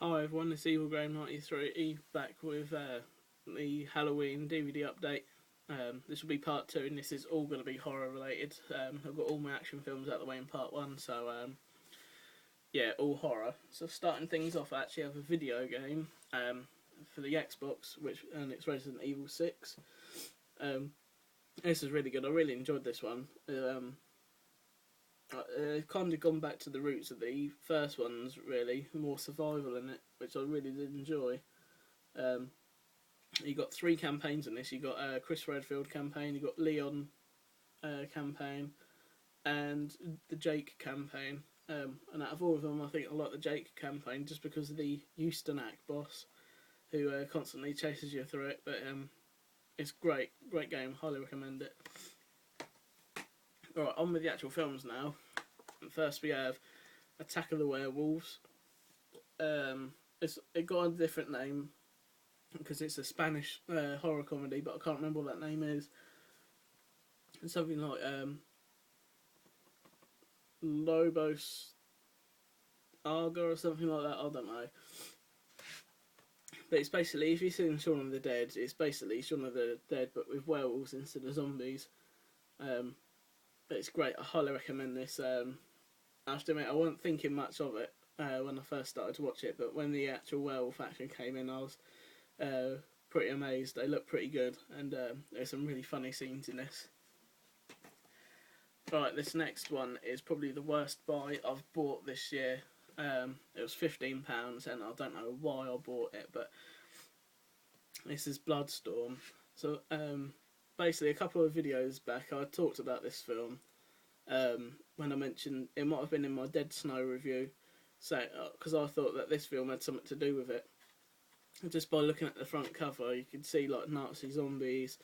Hi everyone, it's Evil Graham 93 back with the Halloween DVD update. This will be part 2 and this is all going to be horror related. I've got all my action films out of the way in part 1, so yeah, all horror. So starting things off, I actually have a video game for the Xbox, and it's Resident Evil 6. This is really good, I really enjoyed this one. I've kind of gone back to the roots of the first ones, really, more survival in it, which I really did enjoy. You got 3 campaigns in this. You got Chris Redfield campaign, you got Leon campaign, and the Jake campaign. And out of all of them, I think I like the Jake campaign just because of the Houston Act boss, who constantly chases you through it. But it's great game. Highly recommend it. Alright, on with the actual films now. First we have Attack of the Werewolves. It got a different name because it's a Spanish horror comedy, but I can't remember what that name is. It's something like Lobos Arga or something like that, I don't know. But it's basically, if you've seen Shaun of the Dead, it's basically Shaun of the Dead but with werewolves instead of zombies. But it's great, I highly recommend this. I have to admit, I wasn't thinking much of it when I first started to watch it, but when the actual werewolf action came in, I was pretty amazed. They look pretty good, and there's some really funny scenes in this. Right, this next one is probably the worst buy I've bought this year. It was £15, and I don't know why I bought it, but this is Bloodstorm. So basically, a couple of videos back, I talked about this film when I mentioned it might have been in my Dead Snow review, so because I thought that this film had something to do with it. Just by looking at the front cover, you could see like Nazi zombies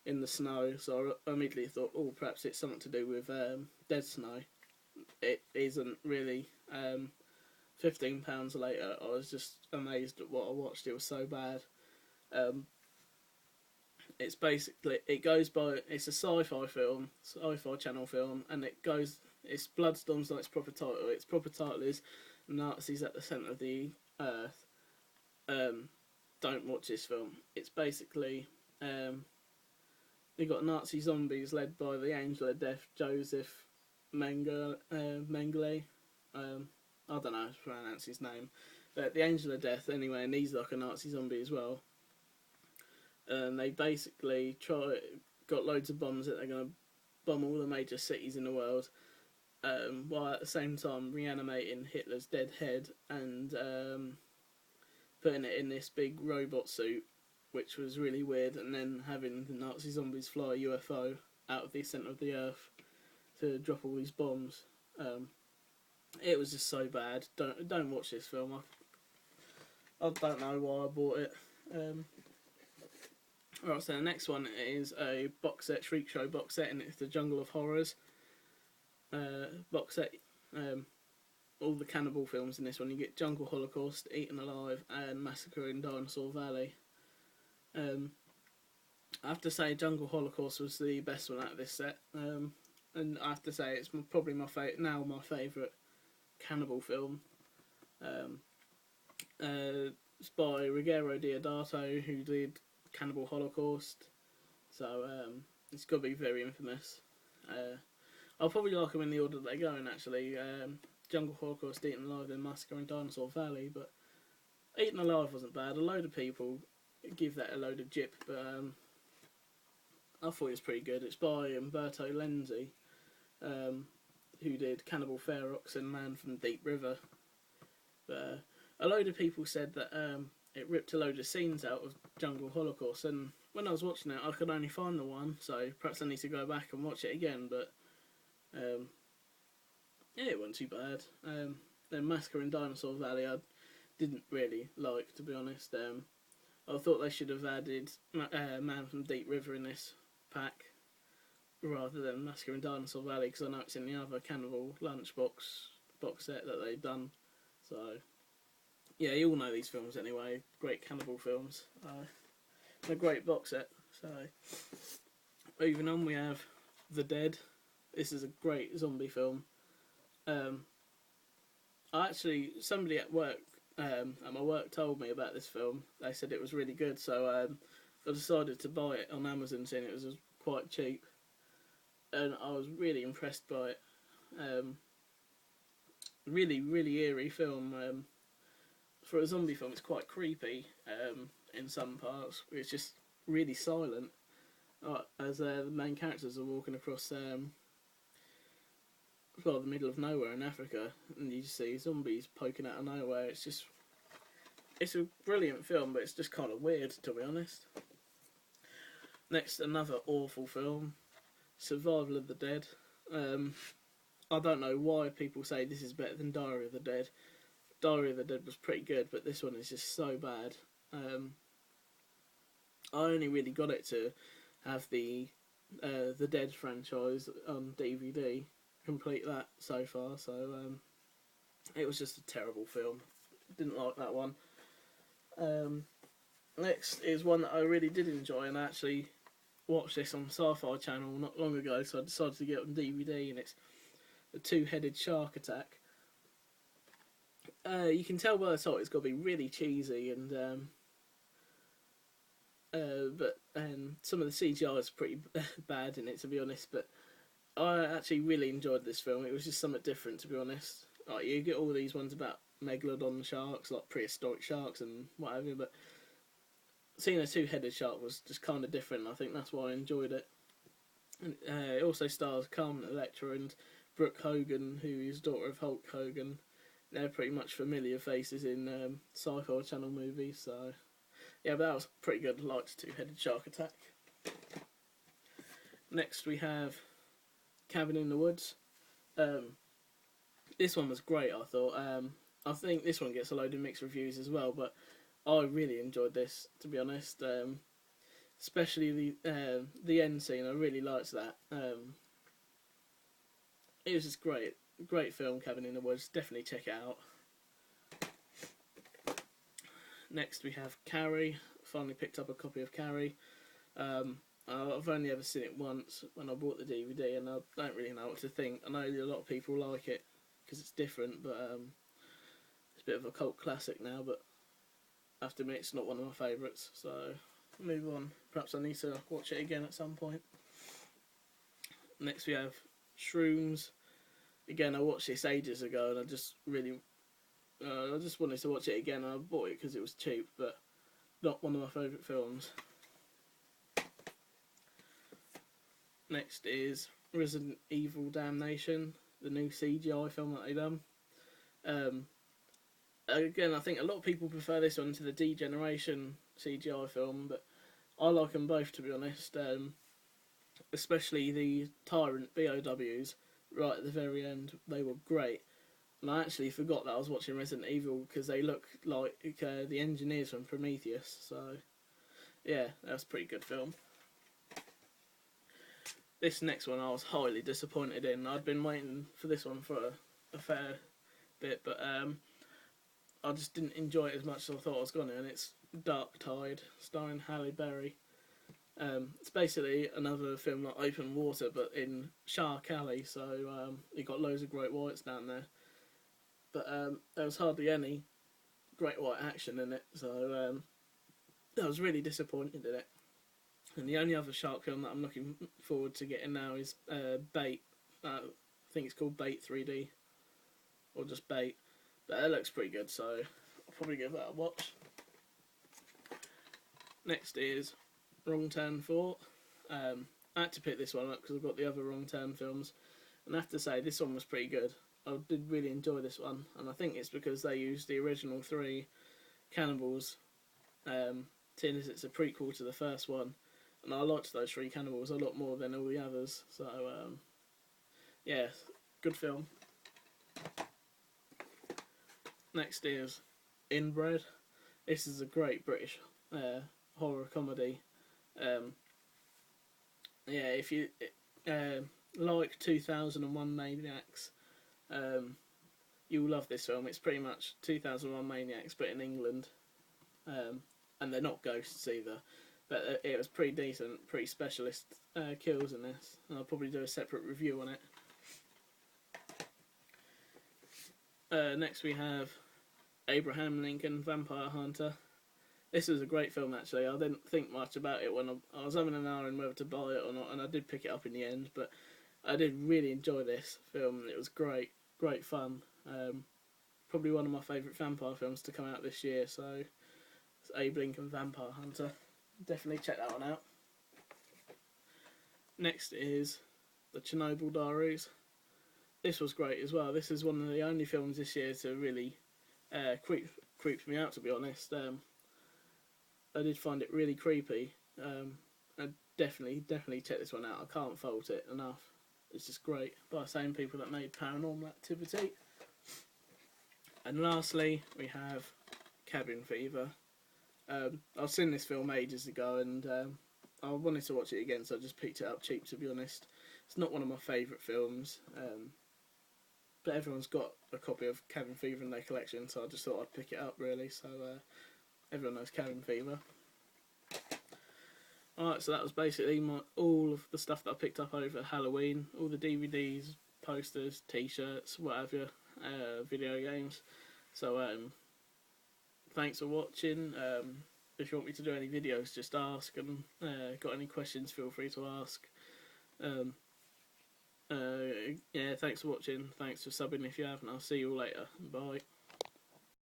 in the snow. So I immediately thought, oh, perhaps it's something to do with Dead Snow. It isn't really. £15 later, I was just amazed at what I watched. It was so bad. It's basically, it's a sci-fi film, sci-fi channel film, and it's Bloodstorm's like its proper title. Its proper title is Nazis at the Centre of the Earth. Don't watch this film. It's basically, you got Nazi zombies led by the Angel of Death, Joseph Mengele. I don't know how to pronounce his name, but the Angel of Death anyway, and he's like a Nazi zombie as well. And they basically got loads of bombs that they're going to bomb all the major cities in the world, while at the same time reanimating Hitler's dead head and putting it in this big robot suit, which was really weird, and then having the Nazi zombies fly a UFO out of the centre of the earth to drop all these bombs. It was just so bad. Don't watch this film. I don't know why I bought it. Right, so the next one is a box set, Shriek Show box set, and it's the Jungle of Horrors box set. All the cannibal films in this one. You get Jungle Holocaust, Eaten Alive, and Massacre in Dinosaur Valley. I have to say Jungle Holocaust was the best one out of this set, and I have to say it's probably my favourite cannibal film. It's by Ruggero Deodato, who did Cannibal Holocaust, so it's got to be very infamous. I'll probably like them in the order they go in, actually. Jungle Holocaust, Eaten Alive, then Massacre in Dinosaur Valley, but Eaten Alive wasn't bad. A load of people give that a load of jip, but I thought it was pretty good. It's by Umberto Lenzi, who did Cannibal Ferox and Man from Deep River. But a load of people said that it ripped a load of scenes out of Jungle Holocaust, and when I was watching it I could only find the one, so perhaps I need to go back and watch it again, but yeah, it wasn't too bad. Then Massacre in Dinosaur Valley I didn't really like, to be honest. I thought they should have added Man from Deep River in this pack rather than Massacre in Dinosaur Valley, because I know it's in the other Cannibal Lunchbox box set that they've done. So yeah, you all know these films anyway. Great cannibal films. A great box set. So moving on, we have The Dead. This is a great zombie film. Somebody at work and my work told me about this film. They said it was really good, so I decided to buy it on Amazon, seeing it was quite cheap, and I was really impressed by it. Really, really eerie film. For a zombie film, it's quite creepy in some parts. It's just really silent. As the main characters are walking across the middle of nowhere in Africa, and you just see zombies poking out of nowhere. It's a brilliant film, but it's just kind of weird, to be honest. Next, another awful film, Survival of the Dead. I don't know why people say this is better than Diary of the Dead. Diary of the Dead was pretty good, but this one is just so bad. I only really got it to have the Dead franchise on DVD, complete that so far. So it was just a terrible film. Didn't like that one. Next is one that I really did enjoy, and I actually watched this on Sci-Fi Channel not long ago, so I decided to get it on DVD, and it's the Two-Headed Shark Attack. You can tell by the title it's got to be really cheesy, and but some of the CGI is pretty bad in it, to be honest. But I actually really enjoyed this film. It was just something different, to be honest. Like, you get all these ones about megalodon sharks, like prehistoric sharks and whatever, but seeing a two-headed shark was just kind of different. I think that's why I enjoyed it. And, it also stars Carmen Electra and Brooke Hogan, who is daughter of Hulk Hogan. They're pretty much familiar faces in Sci-Fi Channel movies, so yeah, but that was pretty good. I liked Two-Headed Shark Attack. Next we have Cabin in the Woods. This one was great, I thought. I think this one gets a load of mixed reviews as well, but I really enjoyed this, to be honest. Especially the end scene, I really liked that. It was just great. Great film, Cabin in the Woods. Definitely check it out. Next we have Carrie. Finally picked up a copy of Carrie. I've only ever seen it once when I bought the DVD, and I don't really know what to think. I know a lot of people like it because it's different, but it's a bit of a cult classic now, but I have to admit it's not one of my favourites, so move on. Perhaps I need to watch it again at some point. Next we have Shrooms. Again, I watched this ages ago, and I just wanted to watch it again, and I bought it because it was cheap, but not one of my favourite films. Next is Resident Evil Damnation, the new CGI film that they done. Again, I think a lot of people prefer this one to the Degeneration CGI film, but I like them both, to be honest. Especially the Tyrant BOWs, right at the very end, they were great. And I actually forgot that I was watching Resident Evil because they look like the engineers from Prometheus. So, yeah, that's a pretty good film. This next one I was highly disappointed in. I'd been waiting for this one for a fair bit, but I just didn't enjoy it as much as I thought I was going to, and it's Dark Tide, starring Halle Berry. It's basically another film like Open Water, but in Shark Alley, so you got loads of great whites down there. But there was hardly any great white action in it, so I was really disappointed in it. And the only other shark film that I'm looking forward to getting now is Bait. I think it's called Bait 3D, or just Bait. But it looks pretty good, so I'll probably give that a watch. Next is Wrong Turn 4. I had to pick this one up because I've got the other Wrong Turn films, and I have to say this one was pretty good. I did really enjoy this one, and I think it's because they used the original 3 cannibals, seeing as it's a prequel to the first one, and I liked those 3 cannibals a lot more than all the others, so yeah, good film. Next is Inbred. This is a great British horror comedy. Yeah, if you like 2001 Maniacs, you'll love this film. It's pretty much 2001 Maniacs, but in England, and they're not ghosts either. But it was pretty decent, pretty specialist kills in this, and I'll probably do a separate review on it. Next we have Abraham Lincoln Vampire Hunter. This was a great film actually. I didn't think much about it when I was having an hour in whether to buy it or not, and I did pick it up in the end. But I did really enjoy this film. It was great, great fun. Probably one of my favourite vampire films to come out this year. So it's Abe Lincoln Vampire Hunter. Definitely check that one out. Next is the Chernobyl Diaries. This was great as well. This is one of the only films this year to really creeps me out, to be honest. I did find it really creepy. I definitely check this one out. I can't fault it enough. It's just great, by the same people that made Paranormal Activity. And lastly, we have Cabin Fever. I've seen this film ages ago, and I wanted to watch it again, so I just picked it up cheap, to be honest. It's not one of my favourite films, but everyone's got a copy of Cabin Fever in their collection, so I just thought I'd pick it up, really. So everyone knows Cabin Fever. Alright, so that was basically all of the stuff that I picked up over Halloween. All the DVDs, posters, t-shirts, whatever, video games. So thanks for watching. If you want me to do any videos, just ask, and got any questions, feel free to ask. Yeah, thanks for watching, thanks for subbing if you have, and I'll see you all later. Bye.